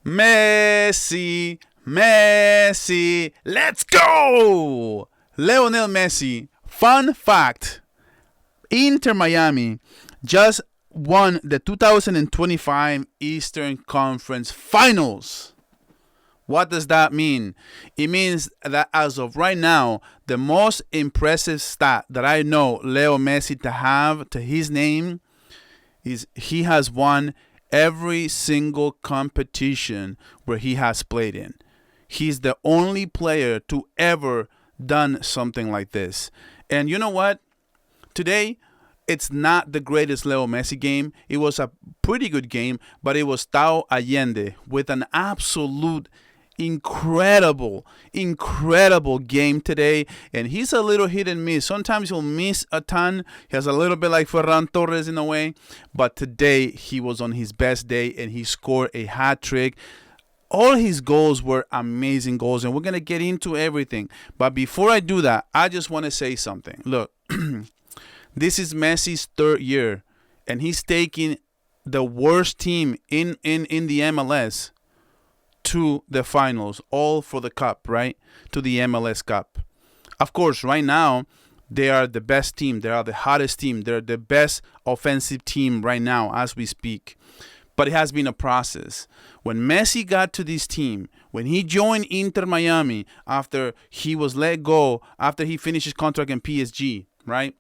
Messi, Messi, let's go! Lionel Messi, fun fact, Inter Miami just won the 2025 Eastern Conference Finals. What does that mean? It means that as of right now, the most impressive stat that I know Leo Messi to have to his name is he has won every single competition where he has played in. He's the only player to ever done something like this. And you know what? Today, it's not the greatest Leo Messi game. It was a pretty good game, but it was Tadeo Allende with an absolute incredible game today. And he's a little hit and miss. Sometimes he'll miss a ton. He has a little bit like Ferran Torres in a way. But today, he was on his best day and he scored a hat trick. All his goals were amazing goals, and we're going to get into everything. But before I do that, I just want to say something. Look, this is Messi's third year, and he's taking the worst team in the MLS to the finals, all for the cup, right? To the MLS Cup. Of course, right now, they are the best team. They are the hottest team. They're the best offensive team right now as we speak. But it has been a process. When Messi got to this team, when he joined Inter Miami after he was let go, after he finished his contract in PSG, right?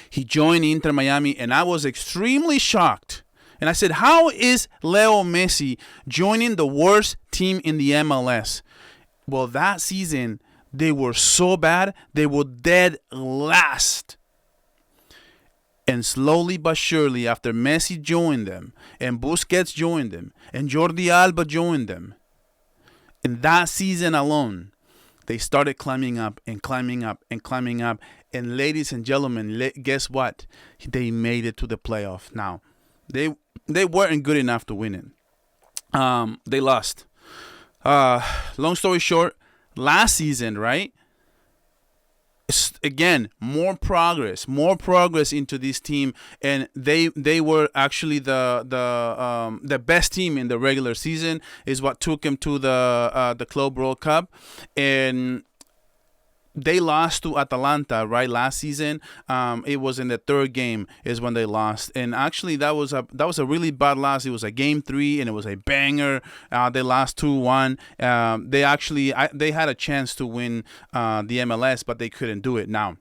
He joined Inter Miami, and I was extremely shocked. And I said, how is Leo Messi joining the worst team in the MLS? Well, that season, they were so bad, they were dead last. And slowly but surely, after Messi joined them, and Busquets joined them, and Jordi Alba joined them, in that season alone, they started climbing up and climbing up and climbing up. And ladies and gentlemen, guess what? They made it to the playoff. Now, they weren't good enough to win it. They lost. Long story short, last season, right? Again, more progress into this team, and they were actually the best team in the regular season. Is what took them to the Club World Cup, and they lost to Atalanta right last season. It was in the third game is when they lost, and actually that was a really bad loss. It was a game 3, and it was a banger. They lost 2-1. They had a chance to win the MLS, but they couldn't do it. Now,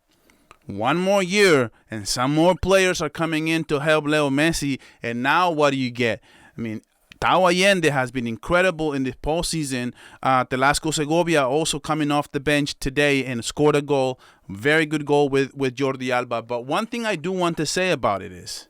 one more year, and some more players are coming in to help Leo Messi, and now what do you get? I mean, Tadeo Allende has been incredible in the postseason. Telasco Segovia also coming off the bench today and scored a goal. Very good goal with Jordi Alba. But one thing I do want to say about it is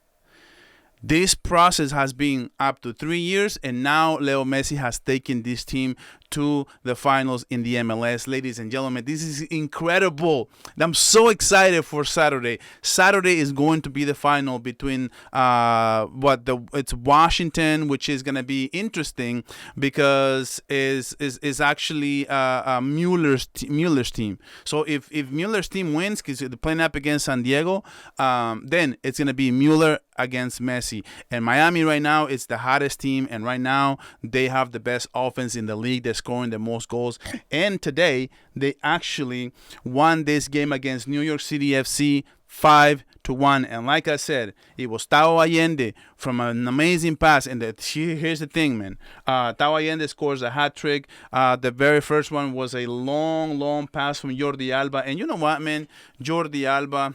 this process has been up to 3 years, and now Leo Messi has taken this team to the finals in the MLS. Ladies and gentlemen, this is incredible. I'm so excited for Saturday. Saturday is going to be the final between it's Washington, which is going to be interesting because is actually Mueller's team. So if Mueller's team wins, because they're playing up against San Diego, then it's going to be Mueller against Messi. And Miami right now is the hottest team, and right now they have the best offense in the league. They're scoring the most goals. And today they actually won this game against New York City FC 5-1. And like I said, it was Tadeo Allende from an amazing pass. And here's the thing, man. Tadeo Allende scores a hat trick. The very first one was a long pass from Jordi Alba. And you know what, man? Jordi Alba,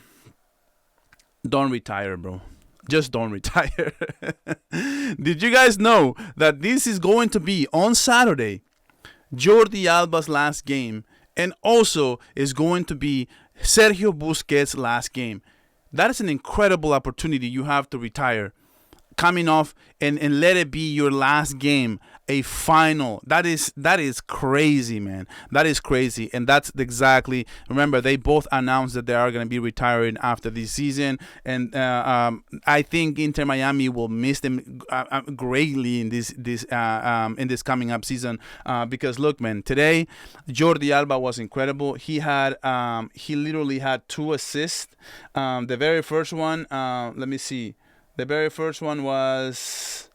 don't retire, bro. Just don't retire. Did you guys know that this is going to be on Saturday, Jordi Alba's last game, and also is going to be Sergio Busquets' last game? That is an incredible opportunity you have to retire, coming off and let it be your last game, a final. That is crazy, man. That is crazy. And that's exactly, remember, they both announced that they are going to be retiring after this season. And I think Inter Miami will miss them greatly in this coming up season. Because look, man, today Jordi Alba was incredible. He literally had 2 assists. The very first one, let me see. The very first one was,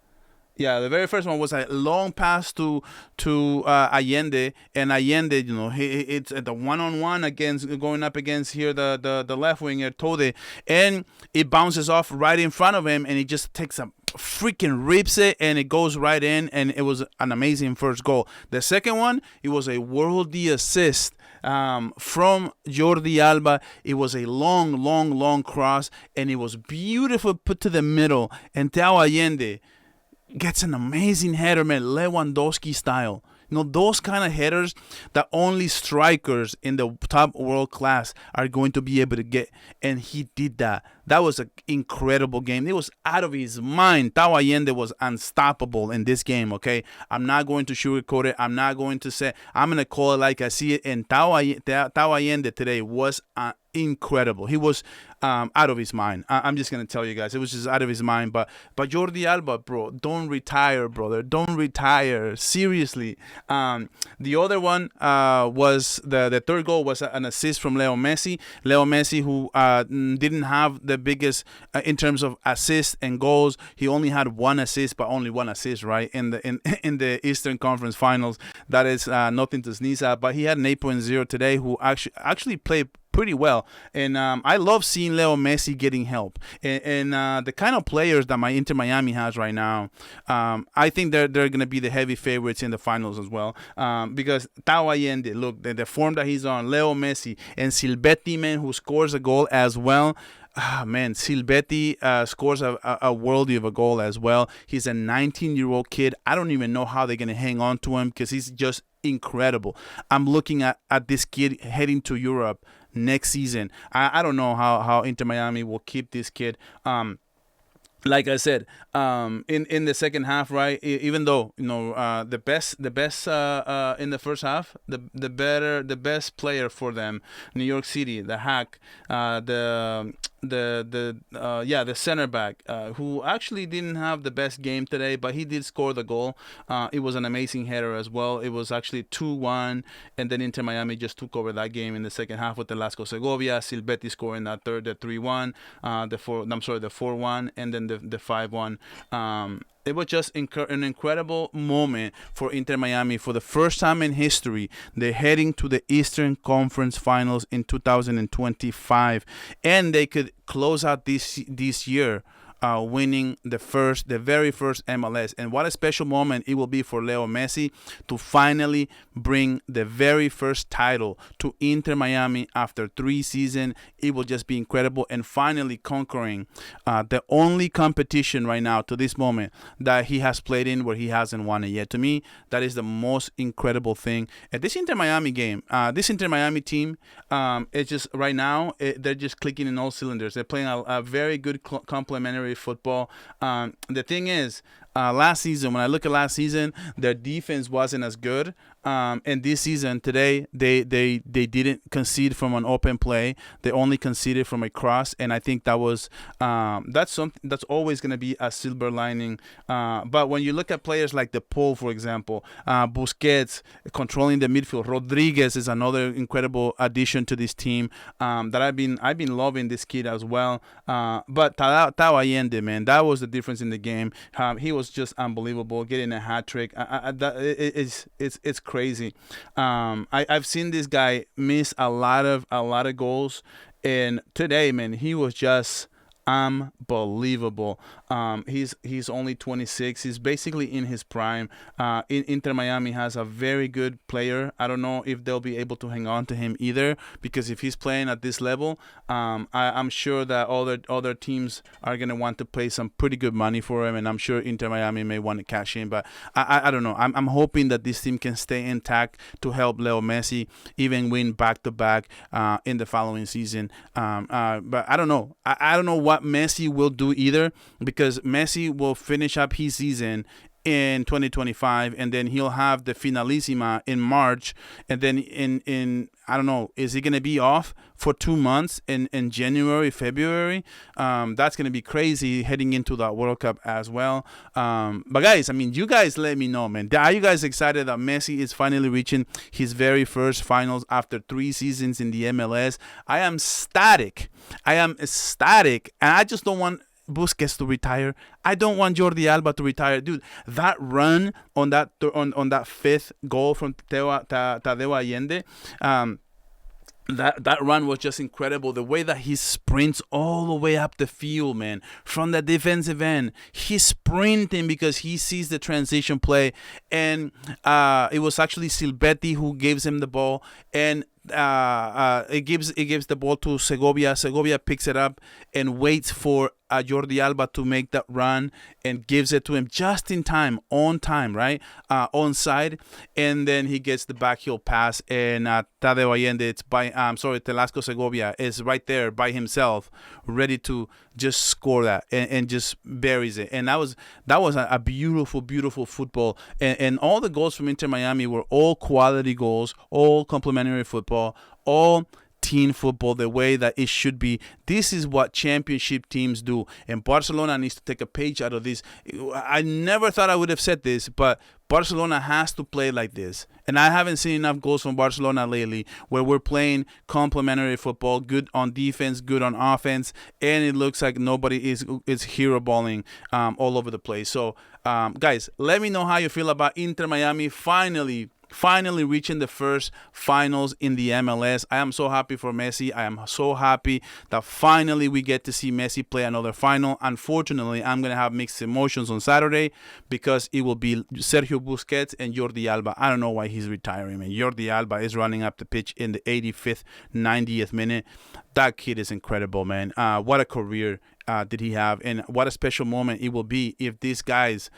Yeah, the very first one was a long pass to Allende, and Allende, it's at the one-on-one against going up against here the left winger Tode, and it bounces off right in front of him, and he just takes a freaking rips it, and it goes right in, and it was an amazing first goal. The second one, it was a worldy assist from Jordi Alba. It was a long cross, and it was beautiful put to the middle, and Tadeo Allende gets an amazing header, man, Lewandowski style. Those kind of headers that only strikers in the top world class are going to be able to get. And he did that. That was an incredible game. It was out of his mind. Tadeo Allende was unstoppable in this game, okay? I'm not going to sugarcoat it. I'm not going to say, I'm going to call it like I see it. And Tadeo Allende today was incredible. He was out of his mind. I'm just gonna tell you guys, it was just out of his mind. But Jordi Alba, bro, don't retire, brother. Don't retire. Seriously. The other one was the third goal was an assist from Leo Messi. Leo Messi, who didn't have the biggest in terms of assists and goals. He only had one assist, but only one assist, right? In the Eastern Conference Finals. That is nothing to sneeze at. But he had an 8.0 today, who actually played pretty well, and I love seeing Leo Messi getting help, and the kind of players that my Inter Miami has right now, I think they're going to be the heavy favorites in the finals as well, because Tadeo Allende, look, the form that he's on, Leo Messi, and Silvetti, man, who scores a goal as well. Man, Silvetti scores a worldie of a goal as well. He's a 19-year-old kid. I don't even know how they're going to hang on to him, because he's just incredible. I'm looking at this kid heading to Europe next season. I don't know how Inter Miami will keep this kid. Like I said, in the second half, right? Even though the best in the first half, the best player for them, New York City, the hack, the center back, who actually didn't have the best game today, but he did score the goal. It was an amazing header as well. It was actually 2-1, and then Inter Miami just took over that game in the second half with the Lasco Segovia. Silvetti scoring that third, the 3-1, the 4-1, and then the 5-1. It was just an incredible moment for Inter Miami. For the first time in history, they're heading to the Eastern Conference Finals in 2025, and they could close out this year winning the very first MLS. And what a special moment it will be for Leo Messi to finally bring the very first title to Inter Miami after 3 seasons. It will just be incredible, and finally conquering the only competition right now to this moment that he has played in where he hasn't won it yet. To me, that is the most incredible thing. At this Inter Miami game, this Inter Miami team, it's just right now, they're just clicking in all cylinders. They're playing a very good complementary football. The thing is, last season, when I look at last season, their defense wasn't as good. And this season, today, they didn't concede from an open play. They only conceded from a cross, and I think that was that's something that's always going to be a silver lining. But when you look at players like the Paul, for example, Busquets controlling the midfield, Rodriguez is another incredible addition to this team that I've been loving this kid as well. But Tadeo Allende, man, that was the difference in the game. He was just unbelievable, getting a hat trick. It's crazy. I've seen this guy miss a lot of goals, and today, man, he was just unbelievable. He's only 26. He's basically in his prime. Inter Miami has a very good player. I don't know if they'll be able to hang on to him either, because if he's playing at this level, I'm sure that other teams are going to want to pay some pretty good money for him, and I'm sure Inter Miami may want to cash in. But I don't know. I'm hoping that this team can stay intact to help Leo Messi even win back-to-back in the following season. But I don't know. I don't know what Messi will do either, because Messi will finish up his season in 2025, and then he'll have the Finalissima in March, and then in I don't know, is he going to be off for 2 months in January, February? That's going to be crazy heading into that World Cup as well. But guys, I mean, you guys let me know, man. Are you guys excited that Messi is finally reaching his very first finals after 3 seasons in the MLS? I am ecstatic. And I just don't want Busquets to retire. I don't want Jordi Alba to retire, dude. That run on that on that fifth goal from Tadeo Allende. That run was just incredible. The way that he sprints all the way up the field, man, from the defensive end. He's sprinting because he sees the transition play. And it was actually Silvetti who gives him the ball. And it gives the ball to Segovia. Segovia picks it up and waits for Jordi Alba to make that run and gives it to him just in time, on time, right? Onside, and then he gets the backheel pass, and Tadeo Allende, Telasco Segovia is right there by himself, ready to just score that and just buries it. And that was a beautiful, beautiful football. And all the goals from Inter Miami were all quality goals, all complimentary football, all team football, the way that it should be. This is what championship teams do, and Barcelona needs to take a page out of this. I never thought I would have said this, but Barcelona has to play like this, and I haven't seen enough goals from Barcelona lately where we're playing complementary football, good on defense, good on offense, and it looks like nobody is hero balling all over the place. So guys, let me know how you feel about Inter Miami finally reaching the first finals in the MLS. I am so happy for Messi. I am so happy that finally we get to see Messi play another final. Unfortunately, I'm going to have mixed emotions on Saturday because it will be Sergio Busquets and Jordi Alba. I don't know why he's retiring, man. Jordi Alba is running up the pitch in the 85th, 90th minute. That kid is incredible, man. What a career did he have, and what a special moment it will be if these guys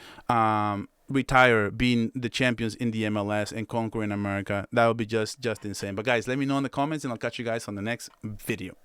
retire being the champions in the MLS and conquering America. That would be just insane. But guys, let me know in the comments, and I'll catch you guys on the next video.